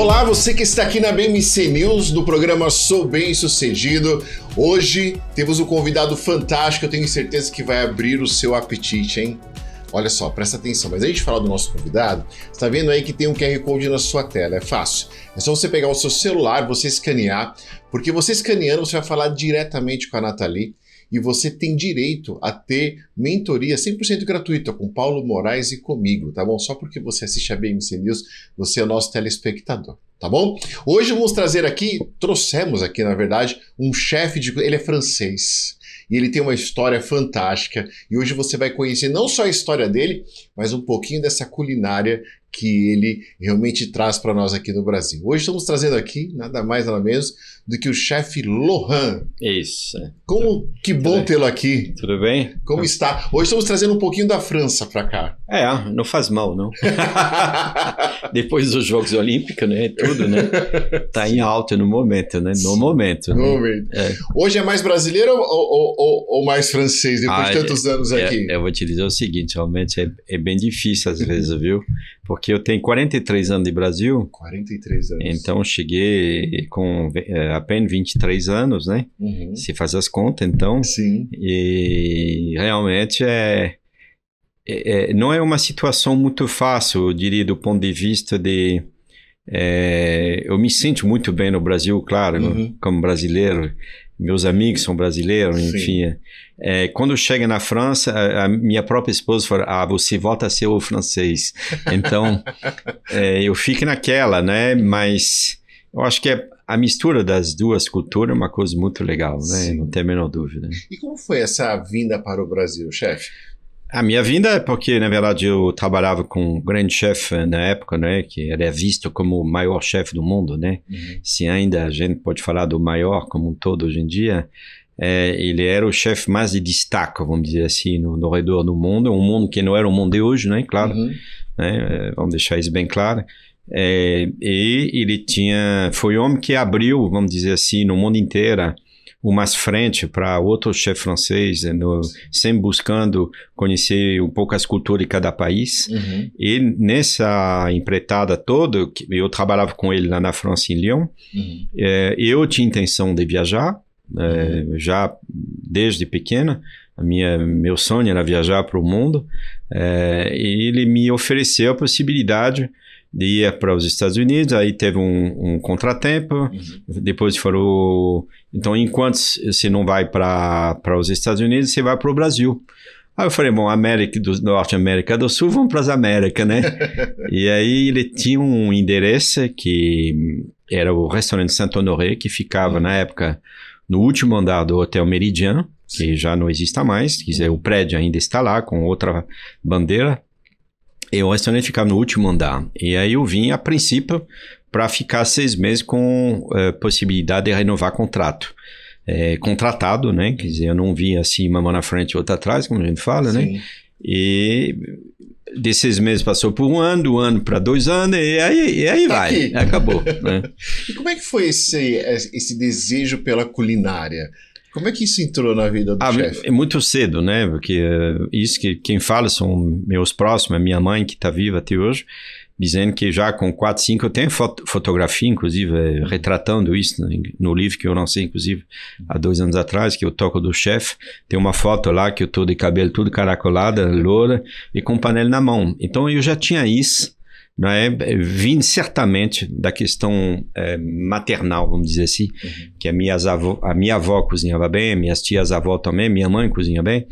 Olá, você que está aqui na BMC News, no programa Sou Bem Sucedido. Hoje temos um convidado fantástico, eu tenho certeza que vai abrir o seu apetite, hein? Olha só, presta atenção, mas antes de falar do nosso convidado, você está vendo aí que tem um QR Code na sua tela, é fácil. É só você pegar o seu celular, você escanear, porque você escaneando, você vai falar diretamente com a Nathalie e você tem direito a ter mentoria 100% gratuita com Paulo Moraes e comigo, tá bom? Só porque você assiste a BMC News, você é o nosso telespectador, tá bom? Hoje vamos trazer aqui, trouxemos aqui, na verdade, um chefe de... Ele é francês. E ele tem uma história fantástica. E hoje você vai conhecer não só a história dele, mas um pouquinho dessa culinária que ele realmente traz para nós aqui no Brasil. Hoje estamos trazendo aqui, nada mais nada menos, do que o chefe Laurent. Isso. Que bom tê-lo aqui. Tudo bem? Como está? Hoje estamos trazendo um pouquinho da França para cá. Não faz mal, não. Depois dos Jogos Olímpicos, né? Tudo, né? Tá em alta no momento, né? No momento. No momento. Hoje é mais brasileiro ou mais francês, depois de tantos anos aqui? Eu vou te dizer o seguinte, realmente é bem difícil às vezes, viu? Porque eu tenho 43 anos de Brasil. 43 anos. Então cheguei com apenas 23 anos, né? Uhum. Se faz as contas, então. Sim. E realmente não é uma situação muito fácil, eu diria, do ponto de vista de... eu me sinto muito bem no Brasil, claro, como brasileiro. Meus amigos são brasileiros, enfim. Quando chega na França, a minha própria esposa fala, você volta a ser o francês. Então, eu fico naquela, né? Mas eu acho que a mistura das duas culturas é uma coisa muito legal, né? Sim. Não tem a menor dúvida. E como foi essa vinda para o Brasil, chefe? A minha vinda é porque, na verdade, eu trabalhava com um grande chefe na época, né, que era visto como o maior chefe do mundo, né? Uhum. Se ainda a gente pode falar do maior como um todo hoje em dia, ele era o chefe mais de destaque, vamos dizer assim, no redor do mundo, um mundo que não era o mundo de hoje, né, claro, né, vamos deixar isso bem claro. E ele foi o homem que abriu, vamos dizer assim, no mundo inteiro, umas frentes para outros chefes franceses, sempre buscando conhecer um pouco as culturas de cada país. Uhum. E nessa empreitada toda, eu trabalhava com ele lá na França, em Lyon, eu tinha intenção de viajar, já desde pequena. Meu sonho era viajar para o mundo, e ele me ofereceu a possibilidade de ir para os Estados Unidos. Aí teve um contratempo, depois falou, então enquanto você não vai para os Estados Unidos, você vai para o Brasil. Aí eu falei, bom, América do Norte, América do Sul, vamos para as Américas, né? E aí ele tinha um endereço que era o restaurante Saint-Honoré, que ficava na época no último andar do Hotel Méridien, que já não existe mais, quer dizer, o prédio ainda está lá com outra bandeira. E o restaurante ficava no último andar. E aí eu vim, a princípio, para ficar 6 meses com possibilidade de renovar contrato. Contratado, né? Quer dizer, eu não vim assim, uma mão na frente e outra atrás, como a gente fala, Sim. né? E de 6 meses passou por 1 ano, do ano para 2 anos, e aí Tá vai. aqui. Acabou, né? E como é que foi esse desejo pela culinária? Como é que isso entrou na vida do chefe? É muito cedo, né? Porque isso que quem fala são meus próximos, a minha mãe que está viva até hoje, dizendo que já com 4, 5, eu tenho fotografia, inclusive, retratando isso no livro que eu lancei, inclusive, há 2 anos atrás, que eu toco do chefe. Tem uma foto lá que eu tô de cabelo tudo caracolada, loura, e com panela na mão. Então eu já tinha isso. Não é? Vim certamente da questão maternal, vamos dizer assim, que a minha avó cozinhava bem, minhas tias-avó também, minha mãe cozinha bem,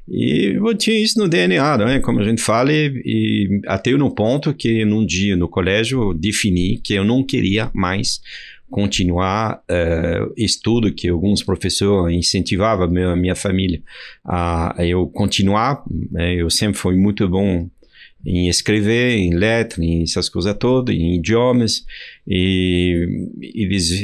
e eu tinha isso no DNA, não é? Como a gente fala, e até no ponto que num dia no colégio eu defini que eu não queria mais continuar estudo, que alguns professores incentivavam a minha família a eu continuar, eu sempre fui muito bom em escrever, em letras, em essas coisas todas, em idiomas, e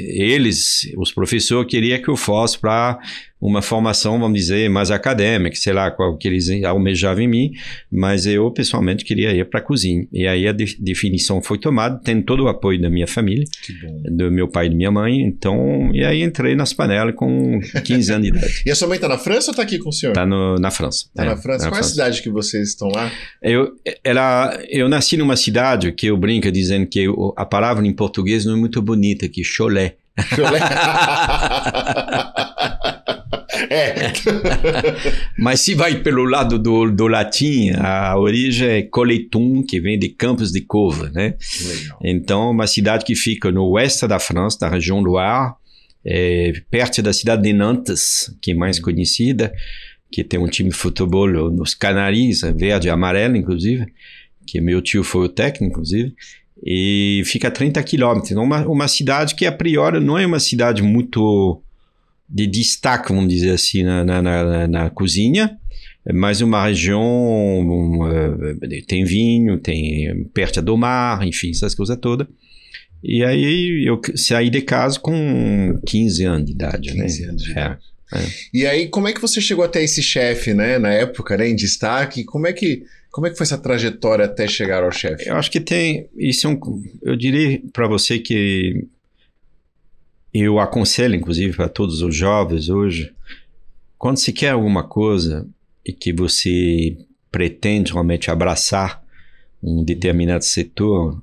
eles, os professores, queriam que eu fosse para uma formação, vamos dizer, mais acadêmica, sei lá qual que eles almejavam em mim, mas eu pessoalmente queria ir para a cozinha. E aí a definição foi tomada, tendo todo o apoio da minha família, do meu pai e da minha mãe, então, e aí entrei nas panelas com 15 anos de idade. E a sua mãe está na França ou está aqui com o senhor? Está na França. Está na França? Qual é a cidade que vocês estão lá? Eu nasci numa cidade que eu brinco dizendo que a palavra em português português não é muito bonito aqui, cholé. É. Mas se vai pelo lado do latim, a origem é Coletum, que vem de Campos de Cova, né? Legal. Então, uma cidade que fica no oeste da França, na região Loire, perto da cidade de Nantes, que é mais conhecida, que tem um time de futebol nos Canaries, verde e amarelo, inclusive, que meu tio foi o técnico, inclusive, e fica a 30 quilômetros. Então, uma cidade que, a priori, não é uma cidade muito de destaque, vamos dizer assim, na cozinha, mas uma região tem vinho, tem perto do mar, enfim, essas coisas todas. E aí eu saí de casa com 15 anos de idade. 15 anos de idade. E aí, como é que você chegou até esse chefe, né, na época, né, em destaque? Como é que foi essa trajetória até chegar ao chefe? Eu acho que eu diria para você que eu aconselho, inclusive, para todos os jovens hoje, quando você quer alguma coisa e que você pretende realmente abraçar um determinado setor,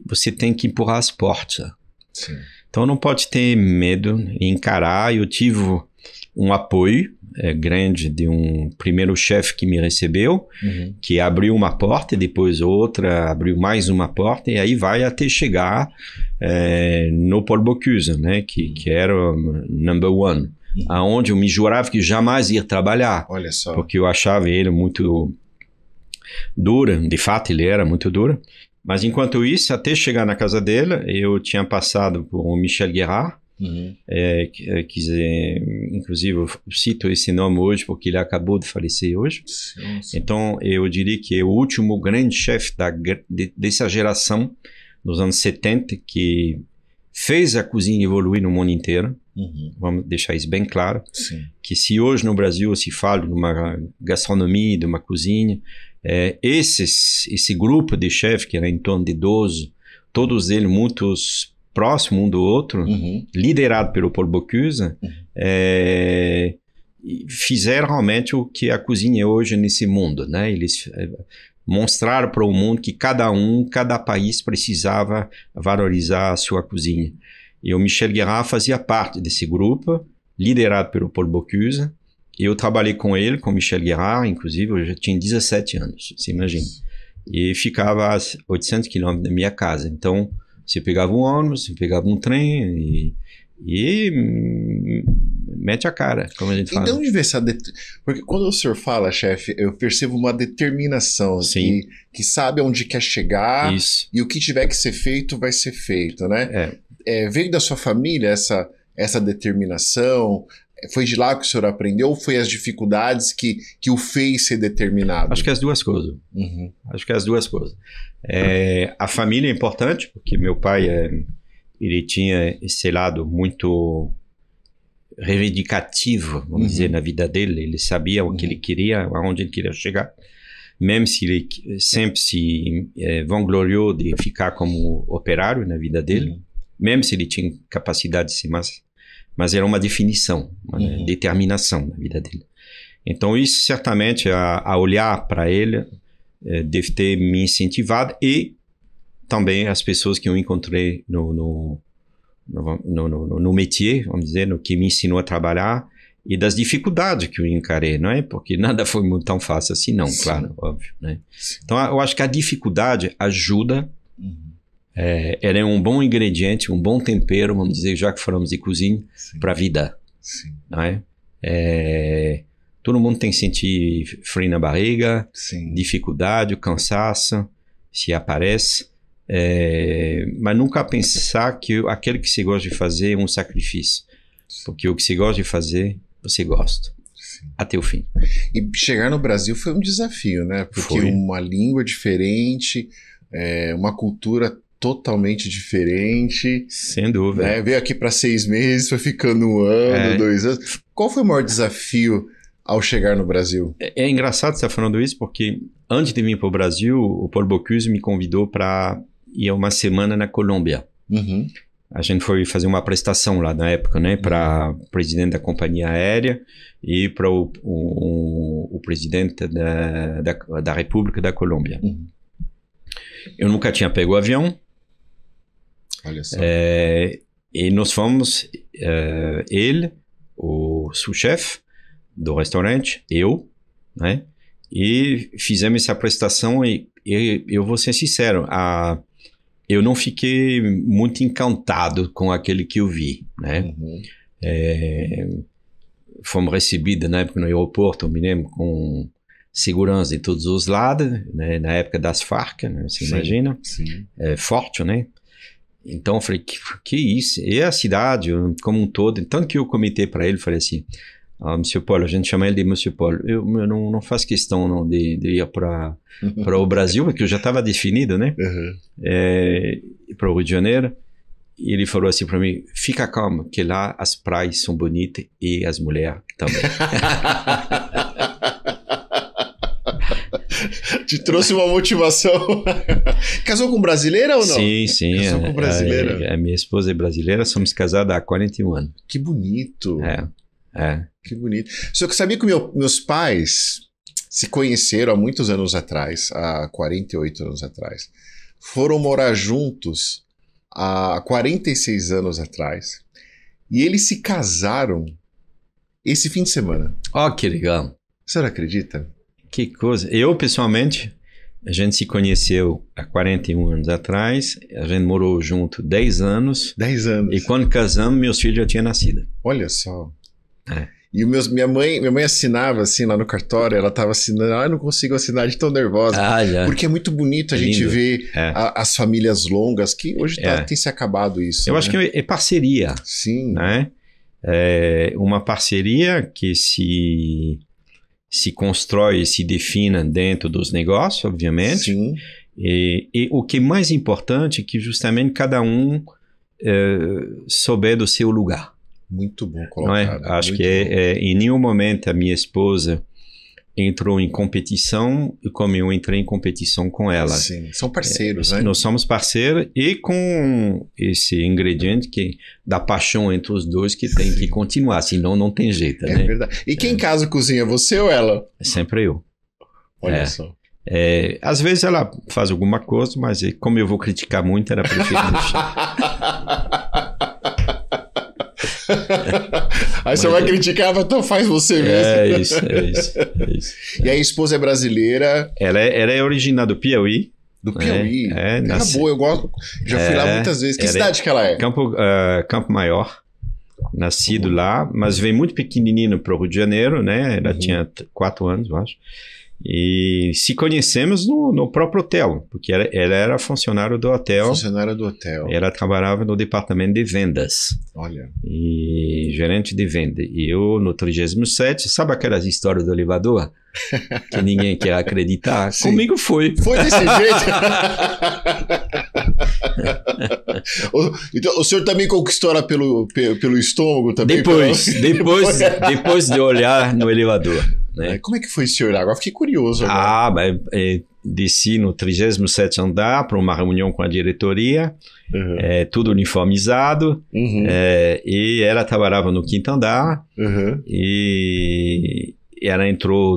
você tem que empurrar as portas. Sim. Então não pode ter medo e encarar. Eu tive um apoio grande de um primeiro chefe que me recebeu, que abriu uma porta, e depois outra, abriu mais uma porta, e aí vai até chegar no Paul Bocuse, né, que era o number one, aonde eu me jurava que jamais ia trabalhar. Olha só. Porque eu achava ele muito dura, de fato ele era muito duro. Mas enquanto isso, até chegar na casa dele, eu tinha passado por o Michel Guérard, inclusive eu cito esse nome hoje porque ele acabou de falecer hoje. Nossa. Então eu diria que é o último grande chefe dessa geração, nos anos 70, que fez a cozinha evoluir no mundo inteiro. Vamos deixar isso bem claro. Sim. Que se hoje no Brasil se fala de uma gastronomia, de uma cozinha, esse grupo de chefes, que era em torno de 12, todos eles muito próximos um do outro, liderado pelo Paul Bocuse, fizeram realmente o que a cozinha é hoje nesse mundo, né? Eles mostraram para o mundo que cada país precisava valorizar a sua cozinha. E o Michel Guérard fazia parte desse grupo, liderado pelo Paul Bocuse. Eu trabalhei com ele, com o Michel Guérard, inclusive, eu já tinha 17 anos, você imagina. E ficava a 800 quilômetros da minha casa. Então, você pegava um ônibus, você pegava um trem e mete a cara, como a gente fala. Então, de ver essa porque quando o senhor fala, chefe, eu percebo uma determinação, que sabe onde quer chegar. Isso. E o que tiver que ser feito, vai ser feito, né? Veio da sua família essa determinação? Foi de lá que o senhor aprendeu ou foi as dificuldades que o fez ser determinado? Acho que as duas coisas. Acho que as duas coisas. A família é importante, porque meu pai ele tinha esse lado muito reivindicativo, vamos dizer, na vida dele. Ele sabia o que ele queria, aonde ele queria chegar. Mesmo se ele sempre se vangloriou de ficar como operário na vida dele, mesmo se ele tinha capacidade de ser mas era uma definição, uma determinação na vida dele. Então isso certamente, a olhar para ele, deve ter me incentivado, e também as pessoas que eu encontrei no métier, vamos dizer, no que me ensinou a trabalhar, e das dificuldades que eu encarei, não é? Porque nada foi muito tão fácil assim, não, claro, óbvio, né? Então eu acho que a dificuldade ajuda. Ela é um bom ingrediente, um bom tempero, vamos dizer, já que falamos de cozinha, para a vida. Não é? Todo mundo tem que sentir frio na barriga, dificuldade, cansaço, se aparece, mas nunca pensar que aquele que você gosta de fazer é um sacrifício. Porque o que você gosta de fazer, você gosta. Até o fim. E chegar no Brasil foi um desafio, né? Porque uma língua diferente, uma cultura totalmente diferente. Sem dúvida. Né? Veio aqui para 6 meses, foi ficando 1 ano, 2 anos. Qual foi o maior desafio ao chegar no Brasil? É engraçado você estar falando isso, porque antes de vir para o Brasil, o Paul Bocuse me convidou para ir uma semana na Colômbia. A gente foi fazer uma prestação lá na época, né? Para o presidente da companhia aérea e para o presidente da República da Colômbia. Eu nunca tinha pego o avião. Olha só. E nós fomos, ele, o sous-chefe do restaurante, eu, né? E fizemos essa prestação e eu vou ser sincero, eu não fiquei muito encantado com aquele que eu vi, né? Fomos recebidos na época no aeroporto, eu me lembro, com segurança de todos os lados, né? Na época das Farc, né? Você imagina? Sim. Forte, né? Então eu falei, que isso? E a cidade como um todo, tanto que eu comentei para ele, falei assim, Monsieur Paul, a gente chama ele de Monsieur Paul, eu não faço questão não, de ir para o Brasil, porque eu já estava definido, né? Para o Rio de Janeiro. E ele falou assim para mim, fica calmo, que lá as praias são bonitas e as mulheres também. Te trouxe uma motivação. Casou com brasileira ou não? Sim. Casou com brasileira. A minha esposa é brasileira, somos casados há 41 anos. Que bonito. Que bonito. Só que sabia que meus pais se conheceram há muitos anos atrás, há 48 anos atrás. Foram morar juntos há 46 anos atrás. E eles se casaram esse fim de semana. Oh, que legal. Você não acredita? Que coisa. Eu, pessoalmente, a gente se conheceu há 41 anos atrás, a gente morou junto 10 anos. 10 anos. E quando casamos, meus filhos já tinham nascido. Olha só. E minha mãe assinava assim lá no cartório, ela estava assinando, eu não consigo assinar de tão nervosa. Porque é muito bonito a gente ver as famílias longas, que hoje tem se acabado isso. Eu acho que é parceria. Sim. Né? É uma parceria que se constrói e se define dentro dos negócios, obviamente. Sim. E o que é mais importante é que justamente cada um souber do seu lugar. Muito bom colocado. Não é? Acho que em nenhum momento a minha esposa entrou em competição como eu entrei em competição com ela. Sim, são parceiros, né? Nós somos parceiros e com esse ingrediente da paixão entre os dois que tem que continuar, senão não tem jeito, né? É verdade. E quem em casa cozinha, você ou ela? Sempre eu. Olha só. Às vezes ela faz alguma coisa, mas como eu vou criticar muito, ela prefere deixar. Aí você vai criticar, mas então faz você mesmo. É isso. E a esposa é brasileira? Ela é original do Piauí. Do Piauí? Terra boa, eu gosto. Já fui lá muitas vezes. Que cidade que ela é? Campo Maior. Nascido lá, mas veio muito pequenininho para o Rio de Janeiro, né? Ela tinha 4 anos, eu acho. E se conhecemos no próprio hotel, porque ela era funcionária do hotel. Funcionária do hotel. Ela trabalhava no departamento de vendas. Olha. E gerente de venda. E eu, no 37, sabe aquelas histórias do elevador? Que ninguém quer acreditar? Sim. Comigo foi. Foi desse jeito? Então, o senhor também conquistou ela pelo estômago? Também, depois de olhar no elevador. Né? Como é que foi esse olhar? Agora fiquei curioso. Agora. Desci no 37º andar para uma reunião com a diretoria, tudo uniformizado, e ela trabalhava no 5º andar, e ela entrou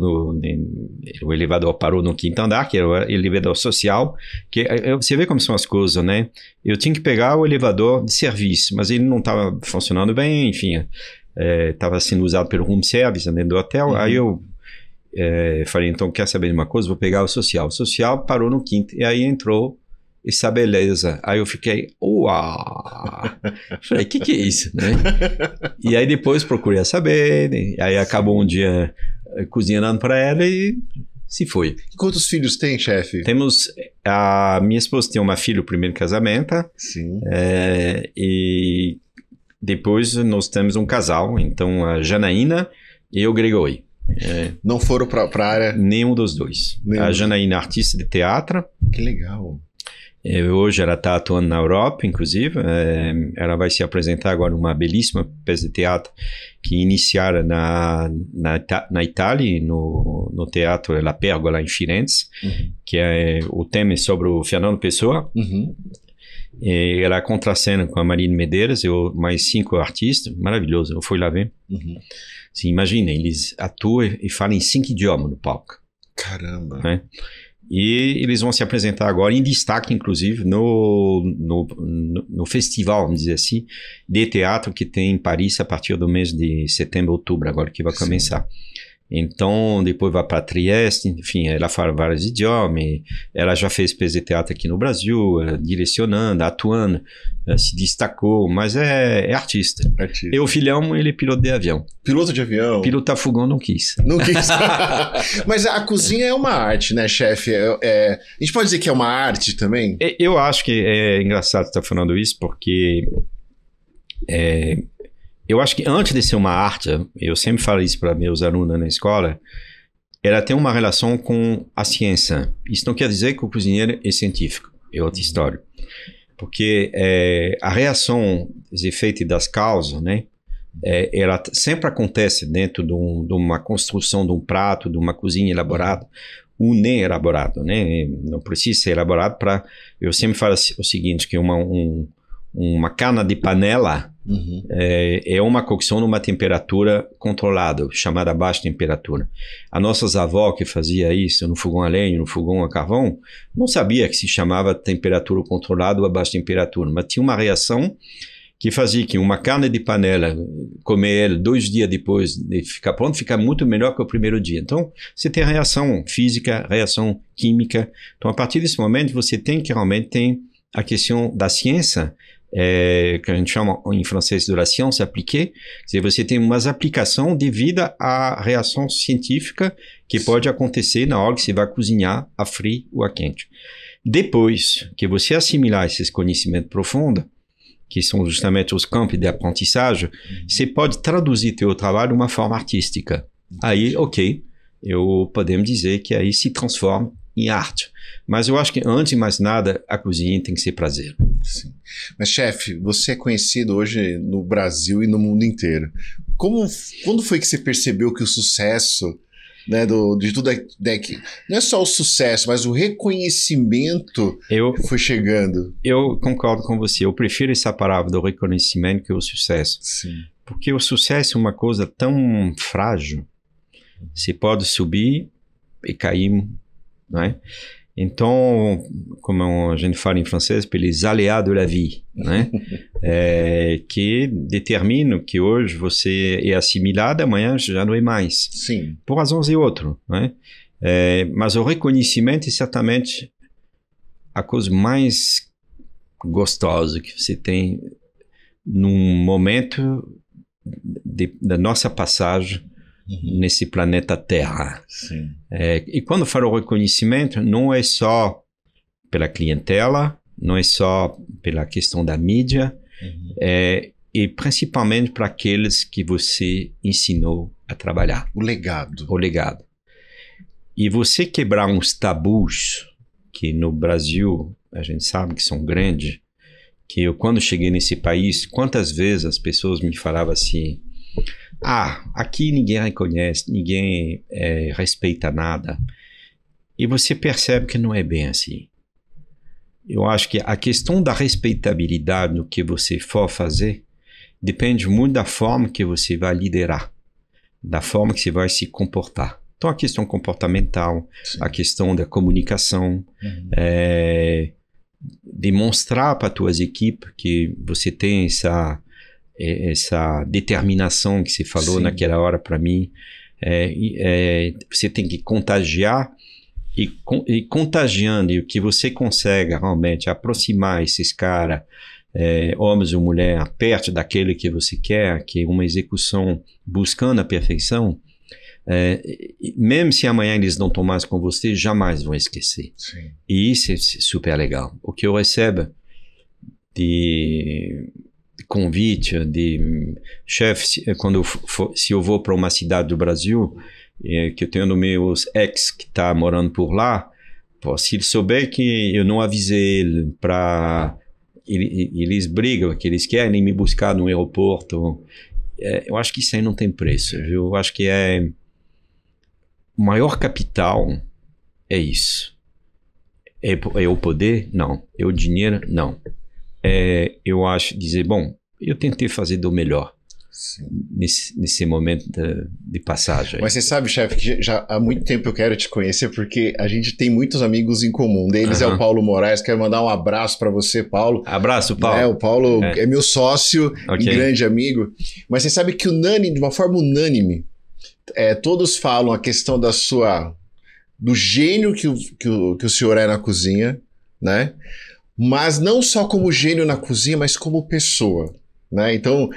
o elevador parou no 5º andar, que era o elevador social, que você vê como são as coisas, né? Eu tinha que pegar o elevador de serviço, mas ele não estava funcionando bem, enfim, estava sendo usado pelo room service dentro do hotel, aí eu falei, então quer saber de uma coisa? Vou pegar o social. O social parou no 5º, e aí entrou essa beleza. Aí eu fiquei, uau! Falei, que é isso, né? E aí depois procurei saber, né? Aí acabou um dia cozinhando para ela e se foi. Quantos filhos tem, chefe? A minha esposa tem uma filha, o primeiro casamento. Sim. E depois nós temos um casal, então a Janaína e o Gregori. Não foram para a área? Nenhum dos dois. A Janaína é artista de teatro. Que legal. Hoje ela está atuando na Europa, inclusive. Ela vai se apresentar agora numa belíssima peça de teatro que iniciara na Itália, no Teatro La Pergola, em Firenze, que o tema é sobre o Fernando Pessoa. E ela contracena com a Marina Medeiros e mais 5 artistas. Maravilhoso, eu fui lá ver. Assim, imagina, eles atuam e falam em 5 idiomas no palco. Caramba! Né? E eles vão se apresentar agora em destaque, inclusive, no festival, vamos dizer assim, de teatro que tem em Paris a partir do mês de setembro, outubro, agora que vai começar. Então, depois vai para Trieste, enfim, ela fala vários idiomas, ela já fez peça de teatro aqui no Brasil, direcionando, atuando, se destacou, mas é artista. E o filhão, ele é piloto de avião. Piloto de avião? Pilotar fogão não quis. Não quis. Mas a cozinha é uma arte, né, chefe? A gente pode dizer que é uma arte também? Eu acho que é engraçado estar falando isso, porque... eu acho que antes de ser uma arte, eu sempre falo isso para meus alunos na escola, ela tem uma relação com a ciência. Isso não quer dizer que o cozinheiro é científico, é outra história. Porque a reação, os efeitos das causas, né, ela sempre acontece dentro de uma construção de um prato, de uma cozinha elaborada, ou nem elaborado, né? Não precisa ser elaborado para... Eu sempre falo o seguinte, que uma carne de panela é uma cocção numa temperatura controlada, chamada baixa temperatura. As nossas avós que faziam isso no fogão a lenha, no fogão a carvão, não sabia que se chamava temperatura controlada ou a baixa temperatura, mas tinha uma reação que fazia que uma carne de panela, comer ela 2 dias depois de ficar pronto, fica muito melhor que o primeiro dia. Então, você tem reação física, reação química. Então, a partir desse momento, você tem que realmente ter a questão da ciência, que a gente chama em francês de la science appliquée, quer dizer, você tem umas aplicações devido à reação científica que pode acontecer na hora que você vai cozinhar a frio ou a quente. Depois que você assimilar esses conhecimentos profundos, que são justamente os campos de aprendizagem, você pode traduzir teu trabalho de uma forma artística. Aí, ok, podemos dizer que aí se transforma em arte. Mas eu acho que, antes de mais nada, a cozinha tem que ser prazer. Sim. Mas, chefe, você é conhecido hoje no Brasil e no mundo inteiro. Quando foi que você percebeu que o sucesso, né, de tudo não é só o sucesso, mas o reconhecimento foi chegando? Eu concordo com você. Eu prefiro essa palavra do reconhecimento que o sucesso. Sim. Porque o sucesso é uma coisa tão frágil. Você pode subir e cair, não é? Então, como a gente fala em francês, pelos aléas de la vie, né? Que determinam que hoje você é assimilado, amanhã já não é mais. Sim. Por razões e outras, né? Mas o reconhecimento é certamente a coisa mais gostosa que você tem num momento da nossa passagem nesse planeta Terra. Sim. E quando falo reconhecimento, não é só pela clientela, não é só pela questão da mídia, e principalmente para aqueles que você ensinou a trabalhar. O legado. O legado. E você quebrar uns tabus que no Brasil a gente sabe que são grandes, que eu quando cheguei nesse país, quantas vezes as pessoas me falavam assim: aqui ninguém reconhece, ninguém respeita nada. E você percebe que não é bem assim. Eu acho que a questão da respeitabilidade no que você for fazer depende muito da forma que você vai liderar, da forma que você vai se comportar. Então, a questão comportamental, sim, a questão da comunicação, demonstrar para as tuas equipes que você tem essa determinação que você falou, sim, naquela hora para mim. Você tem que contagiar e contagiando, e o que você consegue realmente aproximar esses caras, homens ou mulheres, perto daquele que você quer, que é uma execução buscando a perfeição, mesmo se amanhã eles não estão mais com você, jamais vão esquecer. Sim. E isso é super legal. O que eu recebo de convite, de chefe, se eu vou para uma cidade do Brasil, que eu tenho no meus ex que está morando por lá, se ele souber que eu não avisei ele para... Eles brigam, que eles querem me buscar no aeroporto. Eu acho que isso aí não tem preço, viu? Eu acho que o maior capital é isso. É o poder? Não. É o dinheiro? Não. Eu acho, dizer, bom, eu tentei fazer do melhor. nesse momento de passagem. Mas você sabe, chefe, que já há muito tempo eu quero te conhecer, porque a gente tem muitos amigos em comum. Um deles é o Paulo Moraes. Quero mandar um abraço para você, Paulo. Abraço, Paulo. O Paulo é meu sócio e grande amigo. Mas você sabe que de uma forma unânime, todos falam a questão do gênio que o senhor é na cozinha, né? Mas não só como gênio na cozinha, mas como pessoa. Né? Então,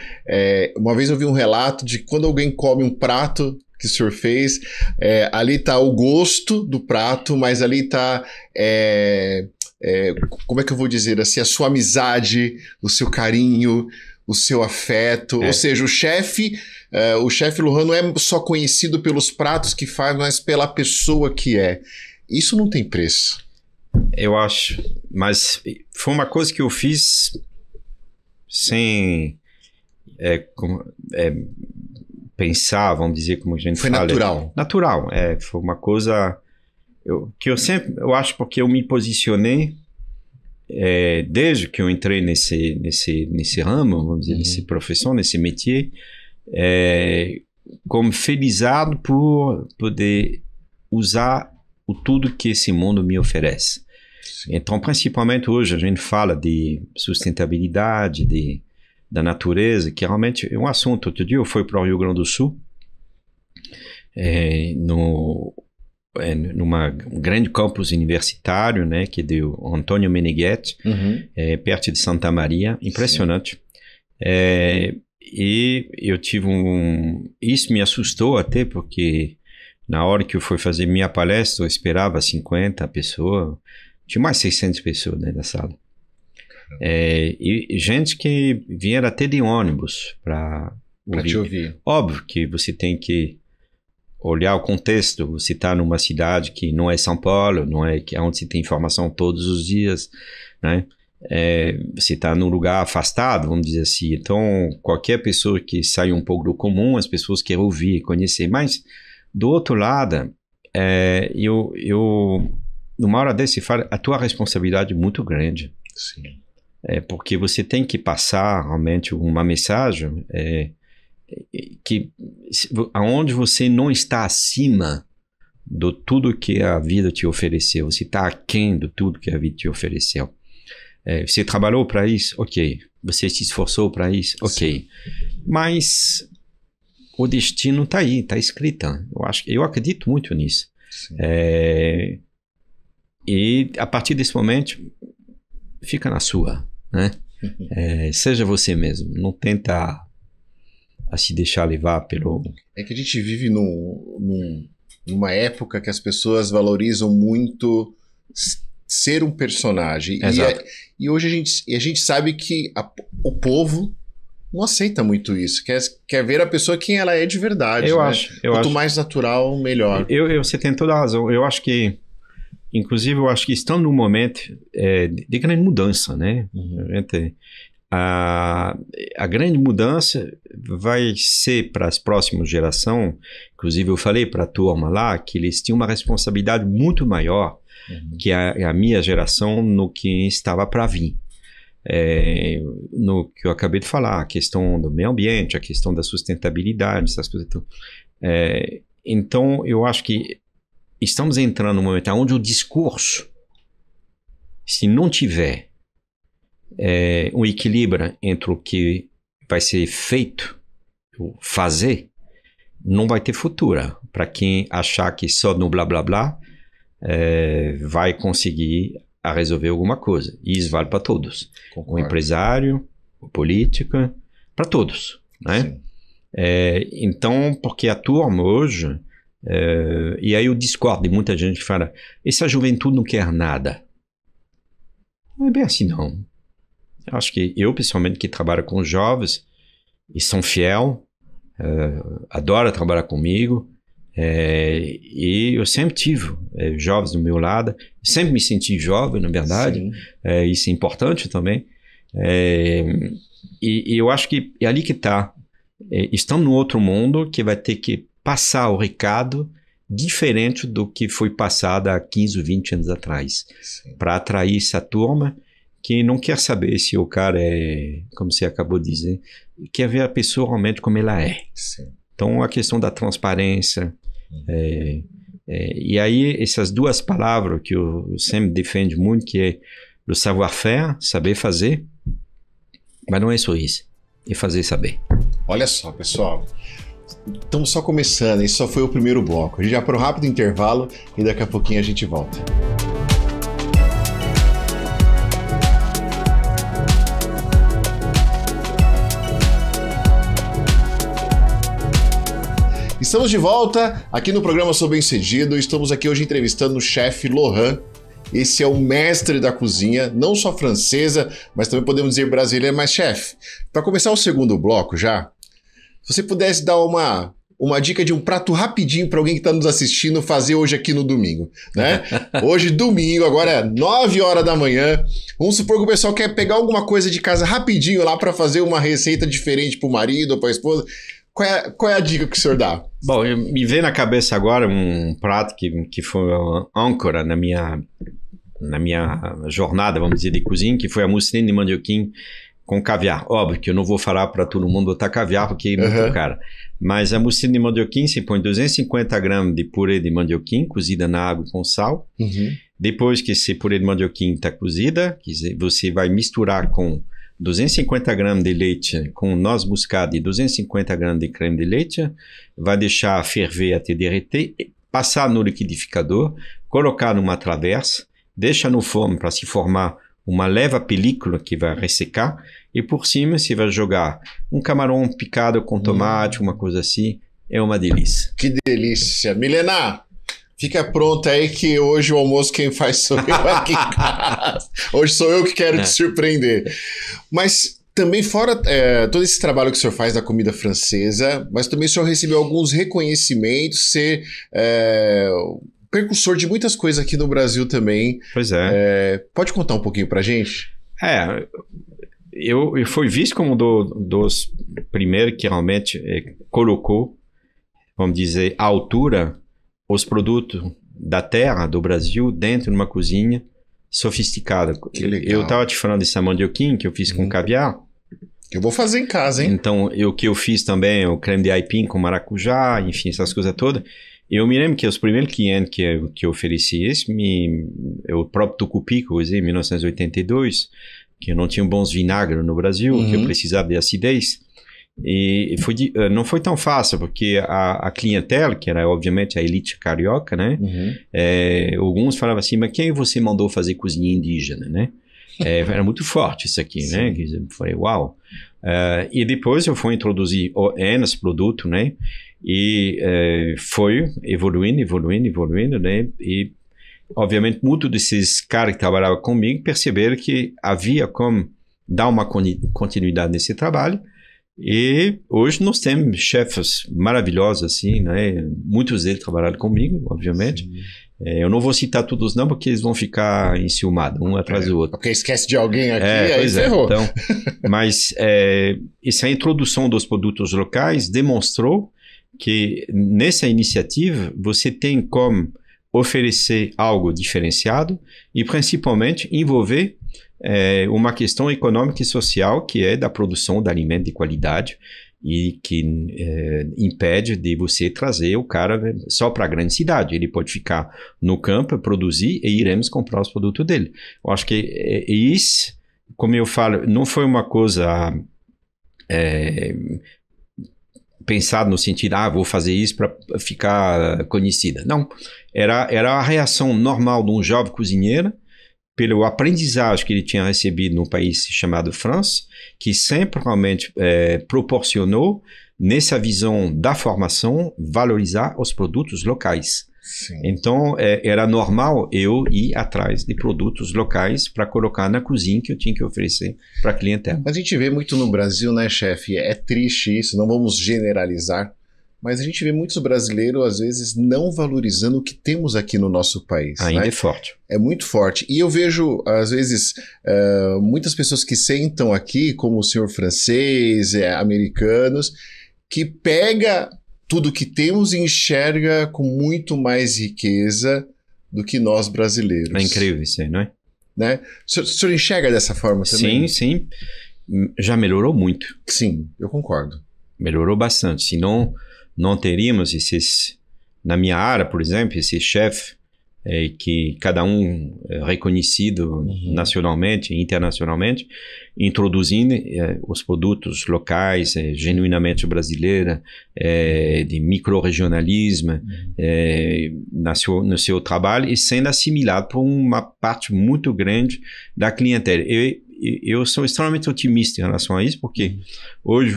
uma vez eu vi um relato de quando alguém come um prato que o senhor fez, ali está o gosto do prato, mas ali está, como é que eu vou dizer assim, a sua amizade, o seu carinho, o seu afeto. Ou seja, o chefe Lohan não é só conhecido pelos pratos que faz, mas pela pessoa que é. Isso não tem preço. Eu acho, mas foi uma coisa que eu fiz sem pensar, vamos dizer, como a gente fala. Foi natural. Natural, foi uma coisa que eu acho porque eu me posicionei desde que eu entrei nesse ramo, vamos dizer, nessa profissão, nesse métier, como felizado por poder usar tudo que esse mundo me oferece. Então, principalmente hoje, a gente fala de sustentabilidade, da natureza, que realmente é um assunto. Outro dia eu fui para o Rio Grande do Sul, numa grande campus universitário, né, que é do Antônio Meneghetti, perto de Santa Maria, impressionante. E eu tive isso me assustou até, porque na hora que eu fui fazer minha palestra, eu esperava 50 pessoas, tinha mais 600 pessoas dentro da sala. E gente que vieram até de ônibus para te ouvir. Óbvio que você tem que olhar o contexto. Você está numa cidade que não é São Paulo, não é onde se tem informação todos os dias, né? Você está num lugar afastado, vamos dizer assim. Então, qualquer pessoa que sai um pouco do comum, as pessoas querem ouvir, conhecer. Mas, do outro lado, numa hora dessa, a tua responsabilidade é muito grande. Sim. Porque você tem que passar realmente uma mensagem que aonde você não está acima de tudo que a vida te ofereceu, você está aquém de tudo que a vida te ofereceu. Você trabalhou para isso? Ok. Você se esforçou para isso? Ok. Sim. Mas o destino está aí, está escrito. Eu acredito muito nisso. E a partir desse momento, fica na sua, né? Seja você mesmo. Não tenta se deixar levar pelo... É que a gente vive numa época que as pessoas valorizam muito ser um personagem. E hoje a gente sabe que o povo não aceita muito isso. Quer ver a pessoa quem ela é de verdade. Quanto mais natural, melhor. Você tem toda a razão. Eu acho que, inclusive, estamos num momento de grande mudança, né? A grande mudança vai ser para as próximas gerações. Inclusive, eu falei para a turma lá que eles tinham uma responsabilidade muito maior que a minha geração no que estava para vir. No que eu acabei de falar, a questão do meio ambiente, a questão da sustentabilidade, essas coisas. Então, eu acho que estamos entrando num momento onde o discurso, se não tiver um equilíbrio entre o que vai ser feito, fazer, não vai ter futuro. Para quem achar que só no blá blá blá vai conseguir resolver alguma coisa. E isso vale para todos. Concordo. O empresário, o político, para todos, né? Então, porque a turma hoje, e aí eu discordo de muita gente que fala, essa juventude não quer nada. Não é bem assim, não. Eu acho que eu, pessoalmente, que trabalho com jovens, e são fiel, adora trabalhar comigo, e eu sempre tive jovens do meu lado, sempre me senti jovem, na verdade, isso é importante também, e eu acho que é ali que está. Estamos num outro mundo que vai ter que passar o recado diferente do que foi passado há 15 ou 20 anos atrás, para atrair essa turma que não quer saber se o cara é, como você acabou de dizer, quer ver a pessoa realmente como ela é. Sim. Então, a questão da transparência. E aí, essas duas palavras que eu sempre defendo muito, que é o savoir-faire, saber fazer, mas não é só isso, é fazer saber. Olha só, pessoal, estamos só começando, esse só foi o primeiro bloco. A gente vai para um rápido intervalo e daqui a pouquinho a gente volta. Estamos de volta aqui no programa Sou Bem Sucedido. Estamos aqui hoje entrevistando o chefe Lohan. Esse é o mestre da cozinha, não só francesa, mas também podemos dizer brasileira. Mas, chefe, para começar o segundo bloco já, se você pudesse dar uma dica de um prato rapidinho para alguém que está nos assistindo fazer hoje aqui no domingo, né? Hoje, domingo, agora é 9 horas da manhã. Vamos supor que o pessoal quer pegar alguma coisa de casa rapidinho lá para fazer uma receita diferente para o marido ou para a esposa. Qual é a dica que o senhor dá? Bom, me vem na cabeça agora um prato que foi âncora na minha jornada, vamos dizer, de cozinha, que foi a mousseline de mandioquim com caviar. Óbvio que eu não vou falar para todo mundo botar caviar, porque é muito caro. Mas a mousseline de mandioquim, você põe 250 gramas de purê de mandioquim, cozida na água com sal. Depois que esse purê de mandioquim está cozida, você vai misturar com 250 gramas de leite com noz moscada e 250 gramas de creme de leite, vai deixar ferver até derreter, passar no liquidificador, colocar numa travessa, deixa no forno para se formar uma leve película que vai ressecar, e por cima você vai jogar um camarão picado com tomate, uma coisa assim, é uma delícia. Que delícia! Milena, fica pronta aí que hoje o almoço quem faz sou eu aqui em casa. Hoje sou eu que quero te surpreender. Mas também fora todo esse trabalho que o senhor faz da comida francesa, mas também o senhor recebeu alguns reconhecimentos, ser precursor de muitas coisas aqui no Brasil também. Pois é. Pode contar um pouquinho pra gente? Eu fui visto como dos primeiros que realmente colocou, vamos dizer, à altura os produtos da terra, do Brasil, dentro de uma cozinha sofisticada. Que legal. Eu estava te falando desse mandioquim que eu fiz com caviar. Eu vou fazer em casa, hein? Então, o que eu fiz também, o creme de aipim com maracujá, enfim, essas coisas todas. Eu me lembro que os primeiros clientes que eu ofereci isso, o próprio tucupi que eu usei em 1982, que eu não tinha bons vinagres no Brasil, que eu precisava de acidez. E não foi tão fácil, porque a clientela, que era obviamente a elite carioca, né? Alguns falavam assim, mas quem você mandou fazer cozinha indígena, né? Era muito forte isso aqui, né? Eu falei, uau! E depois eu fui introduzir N produtos, né? E foi evoluindo, né? E obviamente muitos desses caras que trabalhavam comigo perceberam que havia como dar uma continuidade nesse trabalho. E hoje nós temos chefes maravilhosos, assim, né? Muitos deles trabalharam comigo, obviamente. Eu não vou citar todos não, porque eles vão ficar enciumados, um atrás do outro. Porque esquece de alguém aqui, aí ferrou. Então, mas essa introdução dos produtos locais demonstrou que nessa iniciativa você tem como oferecer algo diferenciado e principalmente envolver uma questão econômica e social que é da produção de alimento de qualidade e que impede de você trazer o cara só para a grande cidade. Ele pode ficar no campo, produzir e iremos comprar os produtos dele. Eu acho que isso, como eu falo, não foi uma coisa pensado no sentido, vou fazer isso para ficar conhecida. Não, era a reação normal de um jovem cozinheiro pelo aprendizagem que ele tinha recebido num país chamado França, que sempre realmente proporcionou, nessa visão da formação, valorizar os produtos locais. Sim. Então, era normal eu ir atrás de produtos locais para colocar na cozinha que eu tinha que oferecer para a clientela. A gente vê muito no Brasil, né, chefe? É triste isso, não vamos generalizar, mas a gente vê muitos brasileiros, às vezes, não valorizando o que temos aqui no nosso país. Ainda né? é forte. É muito forte. E eu vejo, às vezes, muitas pessoas que sentam aqui, como o senhor francês, americanos, que pega tudo que temos e enxerga com muito mais riqueza do que nós brasileiros. É incrível isso aí, não é? né? O senhor enxerga dessa forma também? Sim. Já melhorou muito. Sim, eu concordo. Melhorou bastante. Senão, não teríamos esses... Na minha área, por exemplo, esse chefe que cada um é reconhecido nacionalmente e internacionalmente, introduzindo os produtos locais, genuinamente brasileira, de micro-regionalismo no seu trabalho e sendo assimilado por uma parte muito grande da clientela. Eu sou extremamente otimista em relação a isso, porque hoje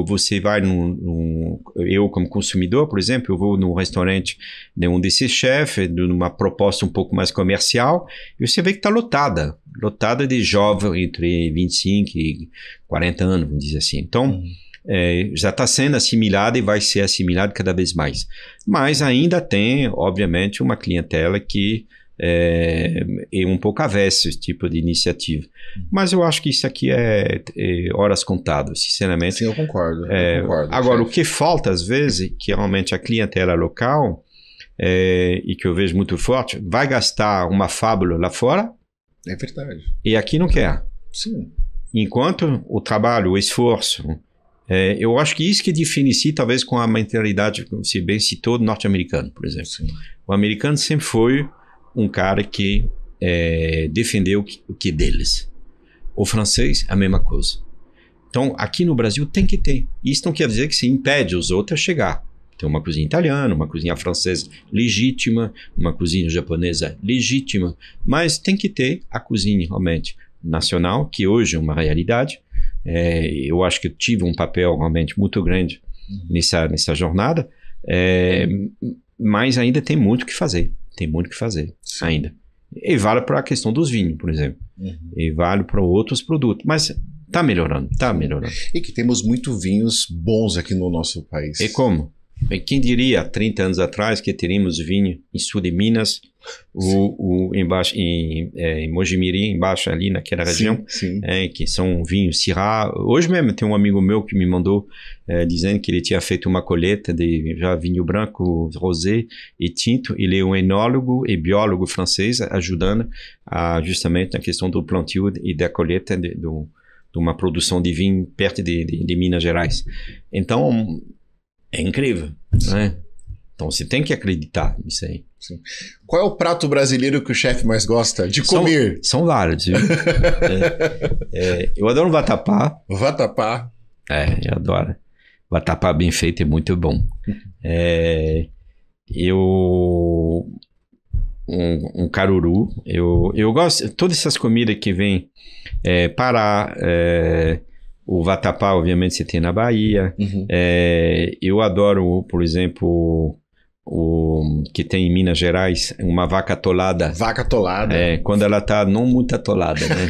você vai eu como consumidor, por exemplo, eu vou num restaurante de um desses chefes, numa proposta um pouco mais comercial, e você vê que está lotada de jovens entre 25 e 40 anos, vamos dizer assim. Então, já está sendo assimilado e vai ser assimilado cada vez mais. Mas ainda tem, obviamente, uma clientela que é um pouco avessa esse tipo de iniciativa. Mas eu acho que isso aqui é horas contadas, sinceramente. Sim, eu concordo. Agora, o que falta às vezes, que realmente a clientela local, e que eu vejo muito forte, vai gastar uma fábula lá fora. É verdade. E aqui não quer. Sim. Enquanto o trabalho, o esforço, eu acho que isso que diferencia talvez com a mentalidade, como você bem citou, do norte-americano, por exemplo. Sim. O americano sempre foi um cara que defendeu o que deles. O francês, a mesma coisa. Então, aqui no Brasil tem que ter. Isso não quer dizer que se impede os outros a chegar. Tem uma cozinha italiana, uma cozinha francesa legítima, uma cozinha japonesa legítima, mas tem que ter a cozinha realmente nacional, que hoje é uma realidade. Eu acho que eu tive um papel realmente muito grande nessa jornada, mas ainda tem muito o que fazer. Tem muito o que fazer ainda. E vale para a questão dos vinhos, por exemplo. E vale para outros produtos. Mas está melhorando. E que temos muito vinhos bons aqui no nosso país. E como? Quem diria há 30 anos atrás que teríamos vinho em sul de Minas, embaixo, em Mojimirim, embaixo ali naquela região, que são vinhos Syrah. Hoje mesmo tem um amigo meu que me mandou dizendo que ele tinha feito uma colheita de já vinho branco, rosé e tinto. Ele é um enólogo e biólogo francês, ajudando justamente na questão do plantio e da colheita de uma produção de vinho perto de Minas Gerais. Então, é incrível, né? Então você tem que acreditar nisso aí. Sim. Qual é o prato brasileiro que o chefe mais gosta de comer? São vários, viu? Eu adoro vatapá. Vatapá? Eu adoro. Vatapá bem feito é muito bom. Um caruru. Eu gosto de todas essas comidas que vêm Pará. O vatapá, obviamente, você tem na Bahia. Eu adoro, por exemplo, o que tem em Minas Gerais, uma vaca atolada. Vaca atolada. Quando ela está não muito atolada, né?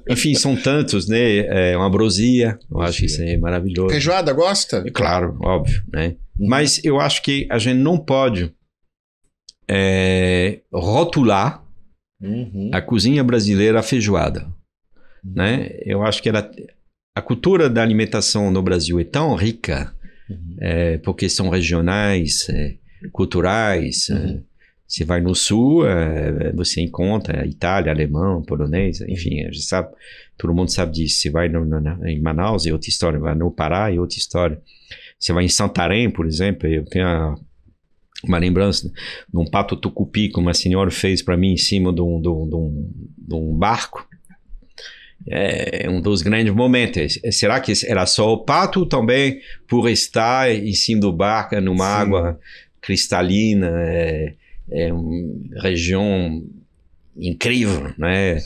Enfim, são tantos, né? Uma ambrosia, eu acho isso aí maravilhoso. Feijoada, gosta? Claro, óbvio, né? Mas eu acho que a gente não pode rotular a cozinha brasileira a feijoada. Né? Eu acho que a cultura da alimentação no Brasil é tão rica, porque são regionais, culturais. Você vai no sul, você encontra Itália, alemão, polonês, enfim, a gente sabe, todo mundo sabe disso. Você vai em Manaus, é outra história. Vai no Pará, é outra história. Você vai em Santarém, por exemplo, eu tenho uma lembrança de um pato tucupi que uma senhora fez para mim em cima de um barco. É um dos grandes momentos. Será que era só o pato também por estar em cima do barco numa água cristalina, uma região incrível, né?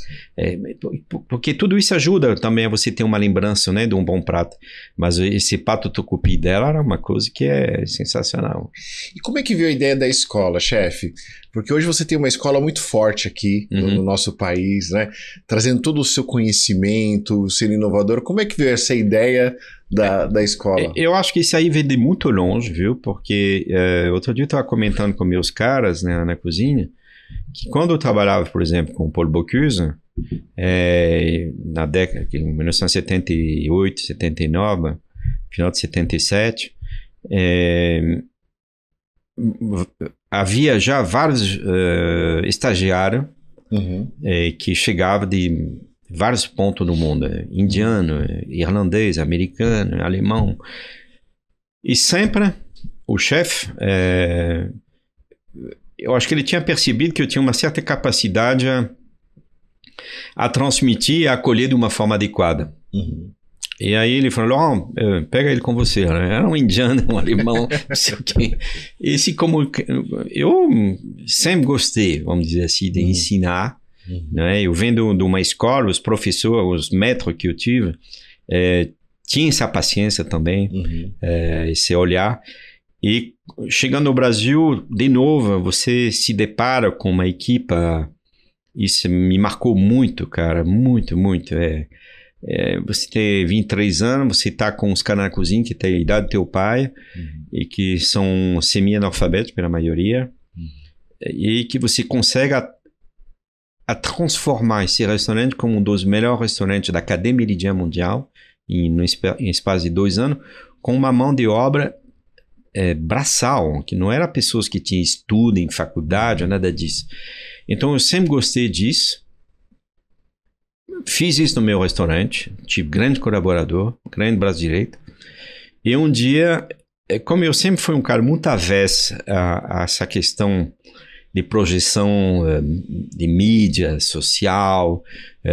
Porque tudo isso ajuda também a você ter uma lembrança, né, de um bom prato. Mas esse pato tucupi dela era uma coisa que é sensacional. E como é que veio a ideia da escola, chefe? Porque hoje você tem uma escola muito forte aqui no nosso país, né? Trazendo todo o seu conhecimento, sendo inovador. Como é que veio essa ideia da escola? Eu acho que isso aí veio de muito longe, viu? Porque outro dia eu estava comentando com meus caras, né, na cozinha, que quando eu trabalhava, por exemplo, com o Paul Bocuse, na década de 1978, 79, final de 77, havia já vários estagiários que chegavam de vários pontos do mundo, indiano, irlandês, americano, alemão, e sempre o chefe, eu acho que ele tinha percebido que eu tinha uma certa capacidade a transmitir e a acolher de uma forma adequada. E aí ele falou, pega ele com você, né? Era um indiano, um alemão, não sei o quê. Esse como eu sempre gostei, vamos dizer assim, de ensinar, né? Eu venho de uma escola, os professores, os mestres que eu tive, tinham essa paciência também, esse olhar. E chegando no Brasil, de novo, você se depara com uma equipa, isso me marcou muito, cara, muito, muito. Você tem 23 anos, você tá com os caras na cozinha que tem a idade do teu pai e que são semi-analfabetos pela maioria, e que você consegue a transformar esse restaurante como um dos melhores restaurantes da cadeia Meridian Mundial em espaço de 2 anos, com uma mão de obra braçal, que não era pessoas que tinham estudo em faculdade ou nada disso. Então eu sempre gostei disso. Fiz isso no meu restaurante, tive grande colaborador, grande braço direito. E um dia, como eu sempre fui um cara muito avesso a essa questão de projeção de mídia social,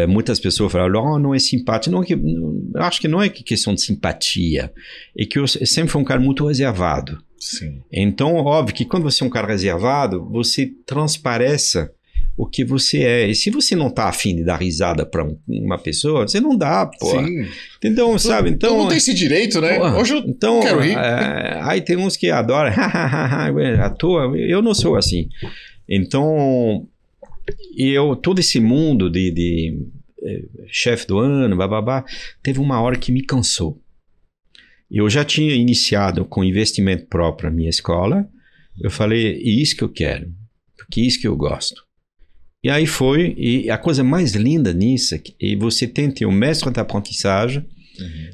muitas pessoas falaram, não é simpático. Não, eu acho que não é questão de simpatia, é que eu sempre fui um cara muito reservado. Sim. Então, óbvio que quando você é um cara reservado, você transparece o que você é. E se você não tá afim de dar risada para uma pessoa, você não dá, pô. Sim. Então, sabe? Então, não tem esse direito, né? Porra, Hoje eu então, quero rir. Aí tem uns que adoram, à toa. Eu não sou assim. Então, todo esse mundo de chefe do ano, bababá, teve uma hora que me cansou. Eu já tinha iniciado com investimento próprio a minha escola. Eu falei, é isso que eu quero, porque é isso que eu gosto. E aí foi, e a coisa mais linda nisso é que você tem um mestre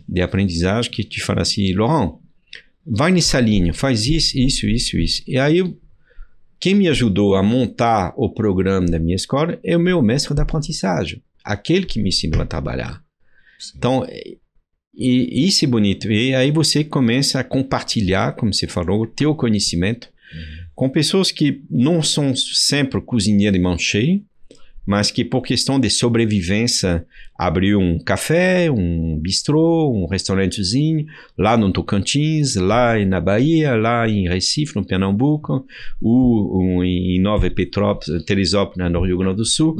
de aprendizagem, que te fala assim, Laurent, vai nessa linha, faz isso, isso, isso, isso. E aí, quem me ajudou a montar o programa da minha escola é o meu mestre de aprendizagem, aquele que me ensinou a trabalhar. Sim. Então, isso é bonito. E aí você começa a compartilhar, como você falou, o teu conhecimento, com pessoas que não são sempre cozinheiros de mão cheia, mas que por questão de sobrevivência abriu um café, um bistrô, um restaurantezinho, lá no Tocantins, lá na Bahia, lá em Recife, no Pernambuco, ou em Nova Petrópolis, Teresópolis, no Rio Grande do Sul.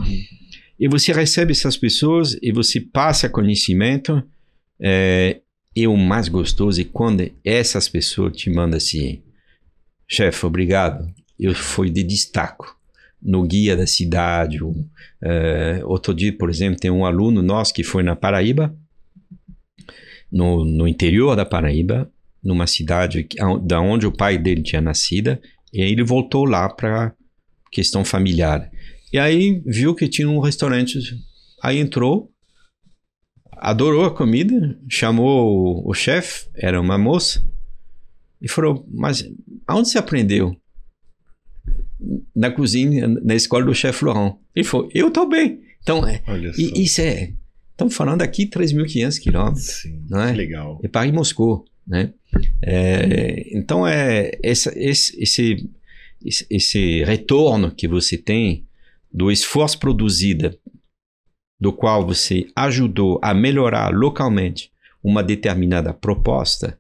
E você recebe essas pessoas e você passa conhecimento. E o mais gostoso é quando essas pessoas te mandam assim, chefe, obrigado, eu fui de destaque no guia da cidade. Outro dia, por exemplo, tem um aluno nosso que foi na Paraíba, no interior da Paraíba, numa cidade da onde o pai dele tinha nascido, e aí ele voltou lá para questão familiar. E aí viu que tinha um restaurante, aí entrou, adorou a comida, chamou o chefe, era uma moça, e falou, mas aonde você aprendeu? Na cozinha, na escola do chefe Laurent. Ele falou, eu tô bem. Então, isso estamos falando aqui 3.500 quilômetros. Sim, não é? Que legal. É Paris-Moscou, né? Então, esse retorno que você tem do esforço produzido, do qual você ajudou a melhorar localmente uma determinada proposta,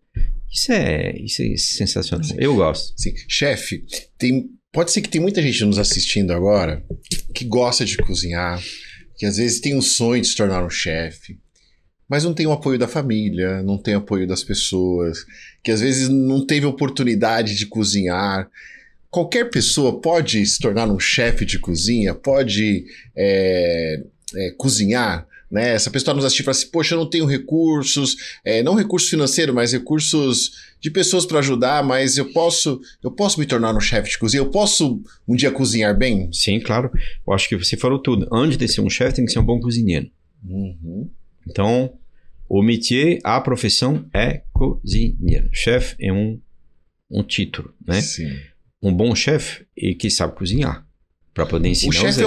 isso é sensacional. Sim. Eu gosto. Sim. Chefe, pode ser que tem muita gente nos assistindo agora que gosta de cozinhar, que às vezes tem um sonho de se tornar um chefe, mas não tem o apoio da família, não tem o apoio das pessoas, que às vezes não teve oportunidade de cozinhar. Qualquer pessoa pode se tornar um chefe de cozinha, pode cozinhar, né? Essa pessoa nos assiste e fala assim, poxa, eu não tenho recursos, não recursos financeiros, mas recursos de pessoas para ajudar, mas eu posso me tornar um chefe de cozinha? Eu posso um dia cozinhar bem? Sim, claro. Eu acho que você falou tudo. Antes de ser um chefe, tem que ser um bom cozinheiro. Então, o métier, a profissão é cozinheiro. Chefe é um título, né? Sim. um bom chefe é que sabe cozinhar, para poder ensinar. O chefe